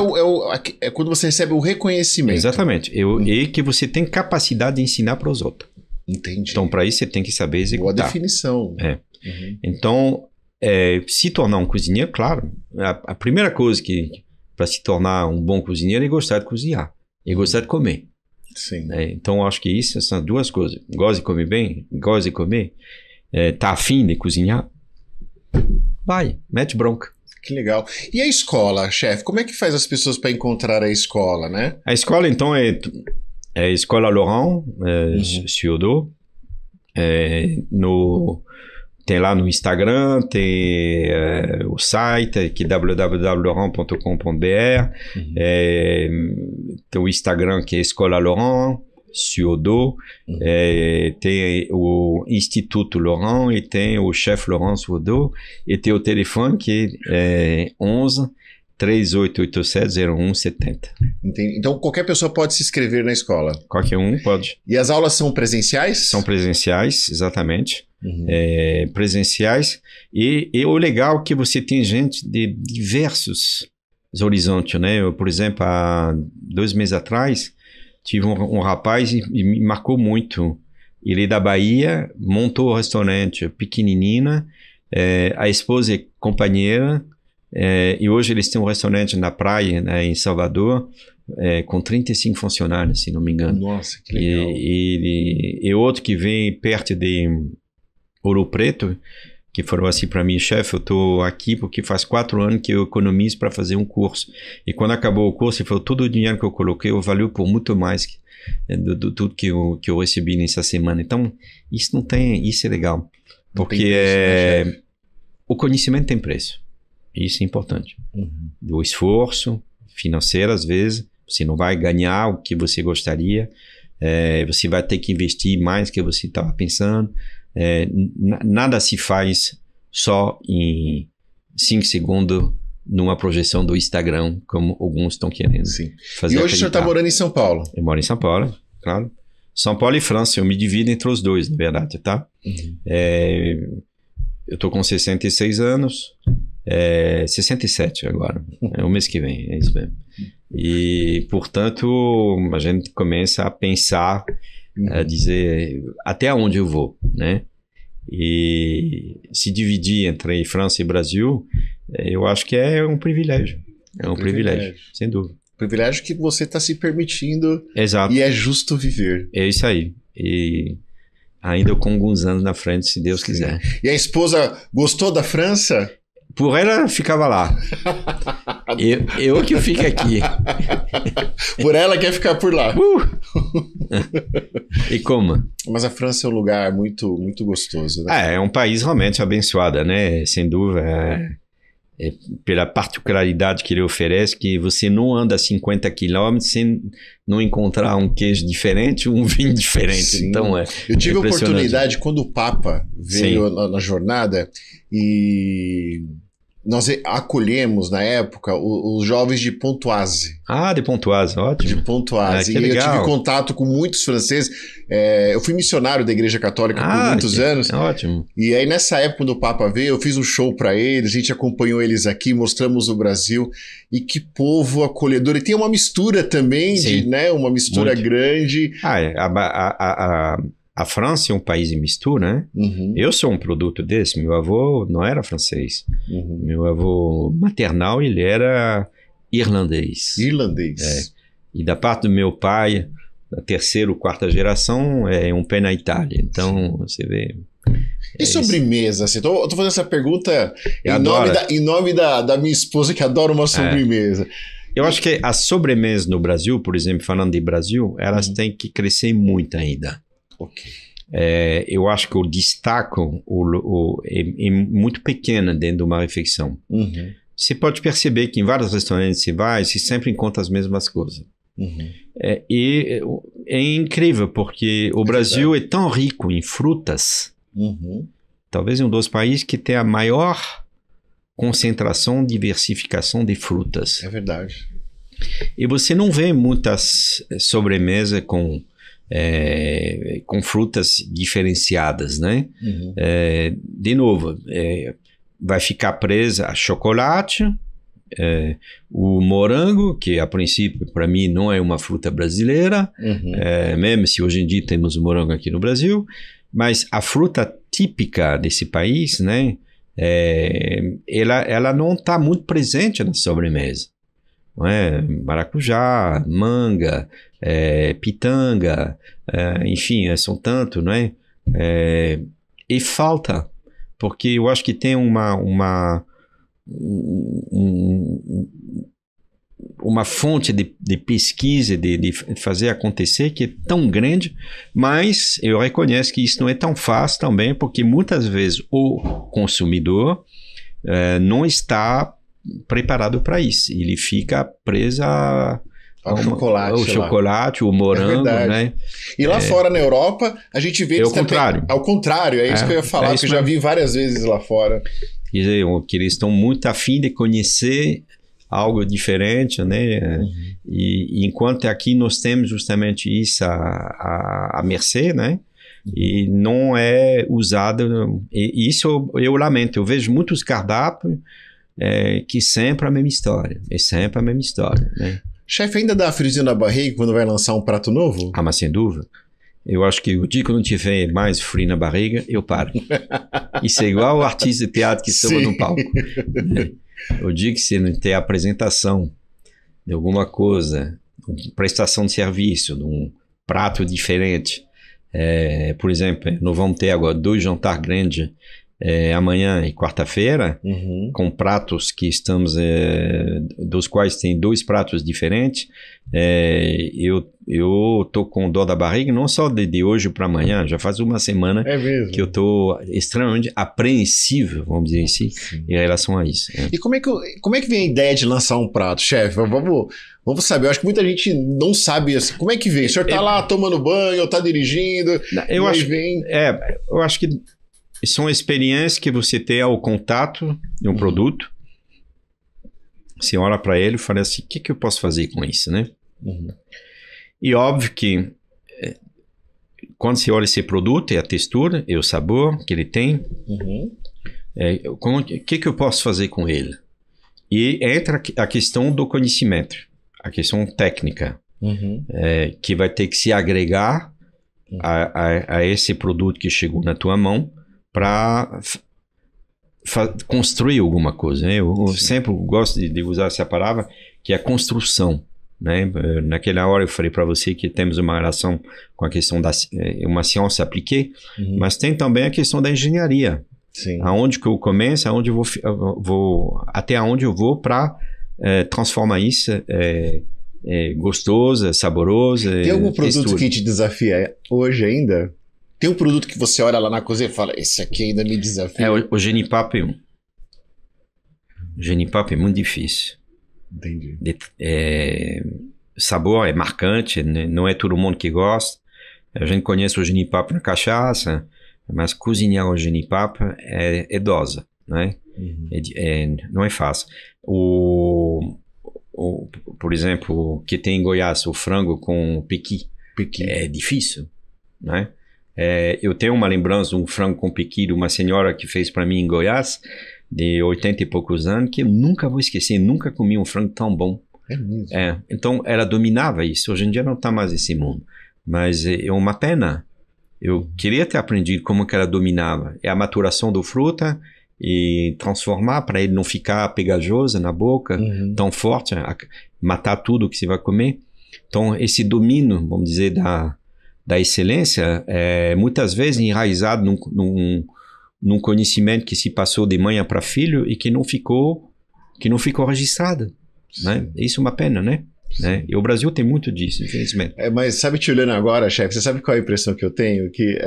é quando você recebe o reconhecimento. Exatamente. E que você tem capacidade de ensinar para os outros. Entendi. Então, para isso, você tem que saber executar. Boa definição. Então, se tornar um cozinheiro, claro, a primeira coisa que para se tornar um bom cozinheiro é gostar de cozinhar. E gostar de comer. Sim. Então, acho que isso são duas coisas. Gosta de comer bem, gosta de comer, tá afim de cozinhar, vai, mete bronca. Que legal. E a escola, chefe? Como é que faz as pessoas para encontrar a escola, né? A escola, então, é a Escola Laurent Ciodo. Tem lá no Instagram, tem o site, que é www.laurent.com.br. Tem o Instagram, que é Escola Laurent Ciodo. Tem o Instituto Laurent e tem o chefe Laurent Ciodo. E tem o telefone, que é 11 3887-0170. Entendi. Então, qualquer pessoa pode se inscrever na escola? Qualquer um pode. E as aulas são presenciais? São presenciais, exatamente. Presenciais. E o legal é que você tem gente de diversos horizontes, né? Eu, por exemplo, há 2 meses atrás, tive um rapaz e me marcou muito. Ele é da Bahia, montou o restaurante pequenina, a esposa é companheira, e hoje eles têm um restaurante na praia, né, em Salvador, com 35 funcionários, se não me engano. Nossa, que legal. E outro que vem perto de Ouro Preto, que falou assim para mim: chefe, eu estou aqui porque faz 4 anos que eu economizo para fazer um curso. E quando acabou o curso, ele falou: todo o dinheiro que eu coloquei, valeu por muito mais do tudo que eu recebi nessa semana. Então, isso é legal. Porque preço, né, o conhecimento tem preço. Isso é importante. O esforço financeiro, às vezes, você não vai ganhar o que você gostaria, você vai ter que investir mais do que você estava pensando. Nada se faz só em 5 segundos numa projeção do Instagram, como alguns estão querendo. Sim. Fazer. E hoje o senhor está morando em São Paulo? Eu moro em São Paulo, claro. São Paulo e França, eu me divido entre os dois, na verdade, tá? Eu estou com 66 anos, 67 agora, o mês que vem, é isso mesmo. E, portanto, a gente começa a pensar, a dizer até onde eu vou, né? E se dividir entre França e Brasil, eu acho que é um privilégio. É um privilégio, sem dúvida. Privilégio que você está se permitindo. Exato. E é justo viver. É isso aí. E ainda com alguns anos na frente, se Deus quiser. E a esposa gostou da França? Por ela, ficava lá. eu que fico aqui. Por ela, quer ficar por lá. E como? Mas a França é um lugar muito, muito gostoso, né? É um país realmente abençoado, né? Sem dúvida. Pela particularidade que ele oferece, que você não anda 50 quilômetros sem não encontrar um queijo diferente, um vinho diferente. Sim. Então, eu tive a oportunidade quando o Papa veio na jornada, e nós acolhemos na época os jovens de Pontoise. Ah, de Pontoise, ótimo. De Pontoise. Que legal. Eu tive contato com muitos franceses. Eu fui missionário da Igreja Católica por muitos anos. Ótimo. E aí, nessa época, quando o Papa veio, eu fiz um show para eles, a gente acompanhou eles aqui, mostramos o Brasil. E que povo acolhedor. E tem uma mistura também, né? Uma mistura muito grande. A França é um país de mistura, né? Eu sou um produto desse. Meu avô não era francês. Meu avô maternal, ele era irlandês. Irlandês. E da parte do meu pai, da 3ª ou 4ª geração, é um pé na Itália. Então, você vê... E sobremesa? Assim, tô fazendo essa pergunta em nome da minha esposa, que adora uma sobremesa. Eu acho que as sobremesas no Brasil, por exemplo, falando de Brasil, elas têm que crescer muito ainda. Okay. Eu acho que o destaque é muito pequeno dentro de uma refeição. Você pode perceber que em vários restaurantes você sempre encontra as mesmas coisas. E é incrível, porque o Brasil é tão rico em frutas, talvez um dos países que tem a maior concentração, diversificação de frutas. É verdade. E você não vê muitas sobremesas com frutas diferenciadas, né? De novo, vai ficar presa a chocolate, o morango, que a princípio para mim não é uma fruta brasileira, mesmo se hoje em dia temos o morango aqui no Brasil, mas a fruta típica desse país, né, ela não está muito presente na sobremesa. Não é? Maracujá, manga, pitanga, enfim, são tanto, não é? E falta, porque eu acho que tem uma fonte de pesquisa, de fazer acontecer, que é tão grande, mas eu reconheço que isso não é tão fácil também, porque muitas vezes o consumidor não está preparado para isso. Ele fica preso ao chocolate, o morango, né? E lá fora na Europa, a gente vê... ao contrário. Ao contrário, é isso que eu ia falar, porque eu já vi várias vezes lá fora. Quer dizer, que eles estão muito afim de conhecer algo diferente, né? E enquanto aqui nós temos justamente isso à mercê, né? E não é usado... E isso eu lamento. Eu vejo muitos cardápios que sempre a mesma história. É sempre a mesma história, né? Chefe, ainda dá friozinho na barriga quando vai lançar um prato novo? Ah, mas sem dúvida. Eu acho que o dia que eu não tiver mais frio na barriga, eu paro. Isso é igual o artista de teatro que sobe no palco. O dia que você não tem a apresentação de alguma coisa, uma prestação de serviço, de um prato diferente. Por exemplo, nós vamos ter agora 2 jantares grandes amanhã e quarta-feira, com pratos que estamos, dos quais tem 2 pratos diferentes. Eu tô com dor da barriga, não só de hoje para amanhã, já faz uma semana que eu tô extremamente apreensivo, vamos dizer assim, em relação a isso. E como é que vem a ideia de lançar um prato, chefe? Vamos saber, eu acho que muita gente não sabe assim. Como é que vem? O senhor tá lá tomando banho, ou tá dirigindo, eu acho que são experiências que você tem ao contato de um produto. Você olha para ele e fala assim, o que eu posso fazer com isso, né? E óbvio que quando você olha esse produto, é a textura, é o sabor que ele tem. O que eu posso fazer com ele? E entra a questão do conhecimento, a questão técnica, que vai ter que se agregar a esse produto que chegou na tua mão, para construir alguma coisa, né? Eu sempre gosto de usar essa palavra, que é a construção, né? Naquela hora eu falei para você que temos uma relação com a questão da uma ciência apliquée, mas tem também a questão da engenharia. Aonde que eu começo, aonde eu vou até onde eu vou para transformar isso gostoso, saboroso. Tem algum produto que te desafia hoje ainda? Tem um produto que você olha lá na cozinha e fala, esse aqui ainda me desafia. O genipapo é um. O genipapo é muito difícil. Entendi. Sabor é marcante, né? Não é todo mundo que gosta. A gente conhece o genipapo na cachaça, mas cozinhar o genipapo é dose, né? Não é fácil. Por exemplo, que tem em Goiás, o frango com pequi. É difícil, né? Eu tenho uma lembrança de um frango com pequi de uma senhora que fez para mim em Goiás, de 80 e poucos anos, que eu nunca vou esquecer, nunca comi um frango tão bom. É mesmo? Então ela dominava isso, hoje em dia não está mais esse mundo, mas é uma pena. Eu queria ter aprendido como que ela dominava, a maturação do fruta e transformar para ele não ficar pegajoso na boca, tão forte, matar tudo que você vai comer. Então esse domínio, vamos dizer, da excelência, muitas vezes enraizado num conhecimento que se passou de mãe para filho e que não ficou registrado, né? Isso é uma pena, né? E o Brasil tem muito disso, infelizmente. Mas sabe, te olhando agora, chefe, você sabe qual é a impressão que eu tenho? Que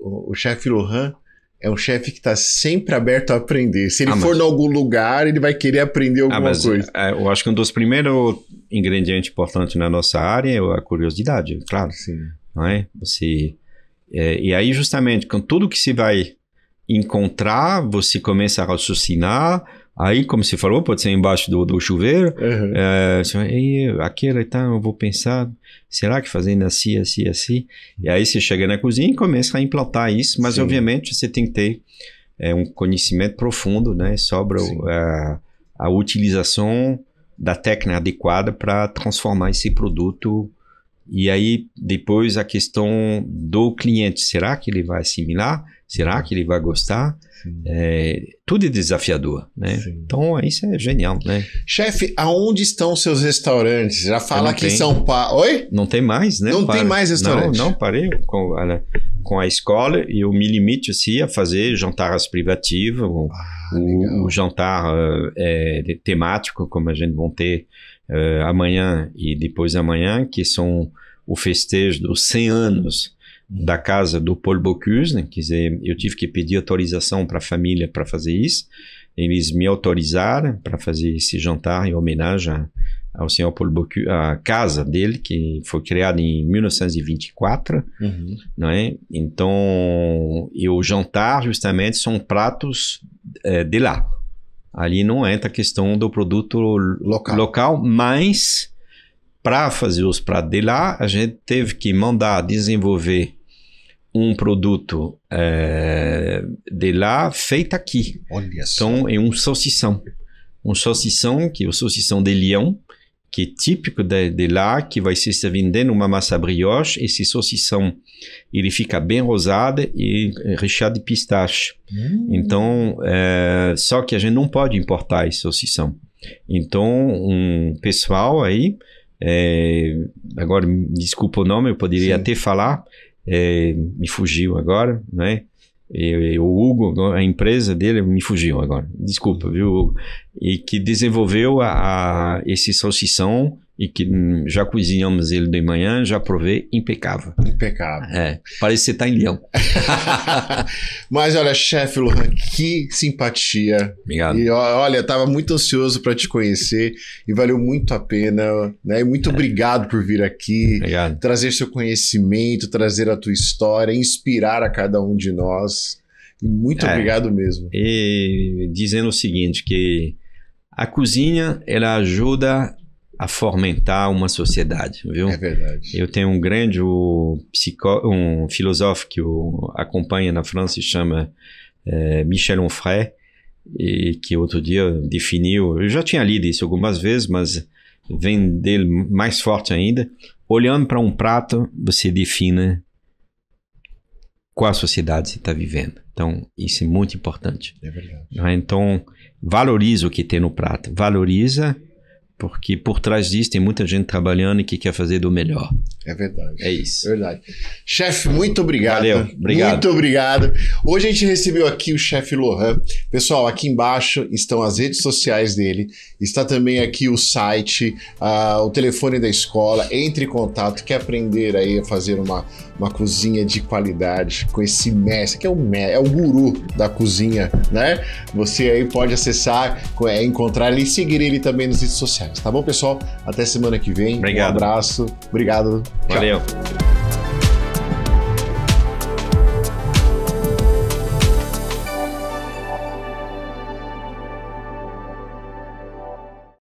o chefe Lohan é um chefe que está sempre aberto a aprender. Se ele for em algum lugar, ele vai querer aprender alguma coisa. Eu acho que um dos primeiros ingredientes importantes na nossa área é a curiosidade, claro. Sim. Não é? E aí, justamente, com tudo que você vai encontrar, você começa a raciocinar. Aí, como você falou, pode ser embaixo do chuveiro. Você vai, aquilo e tal, eu vou pensar, será que fazendo assim? E aí você chega na cozinha e começa a implantar isso, mas obviamente você tem que ter um conhecimento profundo, né, sobre a utilização da técnica adequada para transformar esse produto. E aí, depois, a questão do cliente. Será que ele vai assimilar? Será que ele vai gostar? Tudo é desafiador, né? Sim. Então, isso é genial, né? Chefe, aonde estão seus restaurantes? Já fala aqui em São Paulo. Oi? Não tem mais, né? Não tem mais restaurante? Não, parei com a escola e eu me limito assim, a fazer jantares privativos, o jantar temático, como a gente vai ter amanhã e depois da manhã, que são o festejo dos 100 anos da casa do Paul Bocuse, né? Quer dizer, eu tive que pedir autorização para a família para fazer isso. Eles me autorizaram para fazer esse jantar em homenagem ao senhor Paul Bocuse, a casa dele, que foi criada em 1924, não é? Então, e o jantar, justamente, são pratos de lá. Ali não entra a questão do produto local, mas para fazer os pratos de lá, a gente teve que mandar desenvolver um produto de lá feito aqui. Olha só. Então, é um salsichão. Um salsichão, que é o salsichão de Lyon, que é típico de lá, que vai ser servido numa massa brioche. Esse salsichão, ele fica bem rosado e recheado de pistache. Então, só que a gente não pode importar esse salsichão. Então, um pessoal aí, agora me desculpa o nome, eu poderia até falar, me fugiu agora, né? O Hugo, a empresa dele, me fugiu agora, desculpa, viu, Hugo? E que desenvolveu esse salsichão e que já cozinhamos ele de manhã, já provei, impecável. Impecável. Parece que você está em Lyon. Mas olha, chefe Lohan, que simpatia. Obrigado. E olha, eu estava muito ansioso para te conhecer e valeu muito a pena, né? E muito obrigado por vir aqui, trazer seu conhecimento, trazer a tua história, inspirar a cada um de nós. E muito obrigado mesmo. E dizendo o seguinte, que a cozinha, ela ajuda a fomentar uma sociedade, viu? É verdade. Eu tenho um grande um filósofo que eu acompanho na França, se chama Michel Onfray, e que outro dia definiu, eu já tinha lido isso algumas vezes, mas vem dele mais forte ainda. Olhando para um prato, você define qual a sociedade você está vivendo. Então, isso é muito importante. É verdade. Então, valoriza o que tem no prato. Valoriza, porque por trás disso tem muita gente trabalhando e que quer fazer do melhor. É verdade. É isso. É verdade. Chefe, muito obrigado. Valeu, obrigado. Muito obrigado. Hoje a gente recebeu aqui o chefe Lohan. Pessoal, aqui embaixo estão as redes sociais dele. Está também aqui o site, o telefone da escola. Entre em contato, quer aprender aí a fazer uma cozinha de qualidade com esse mestre, que é o guru da cozinha, né? Você aí pode acessar, encontrar ele e seguir ele também nas redes sociais. Tá bom, pessoal? Até semana que vem. Obrigado. Um abraço. Obrigado. Valeu. Tchau.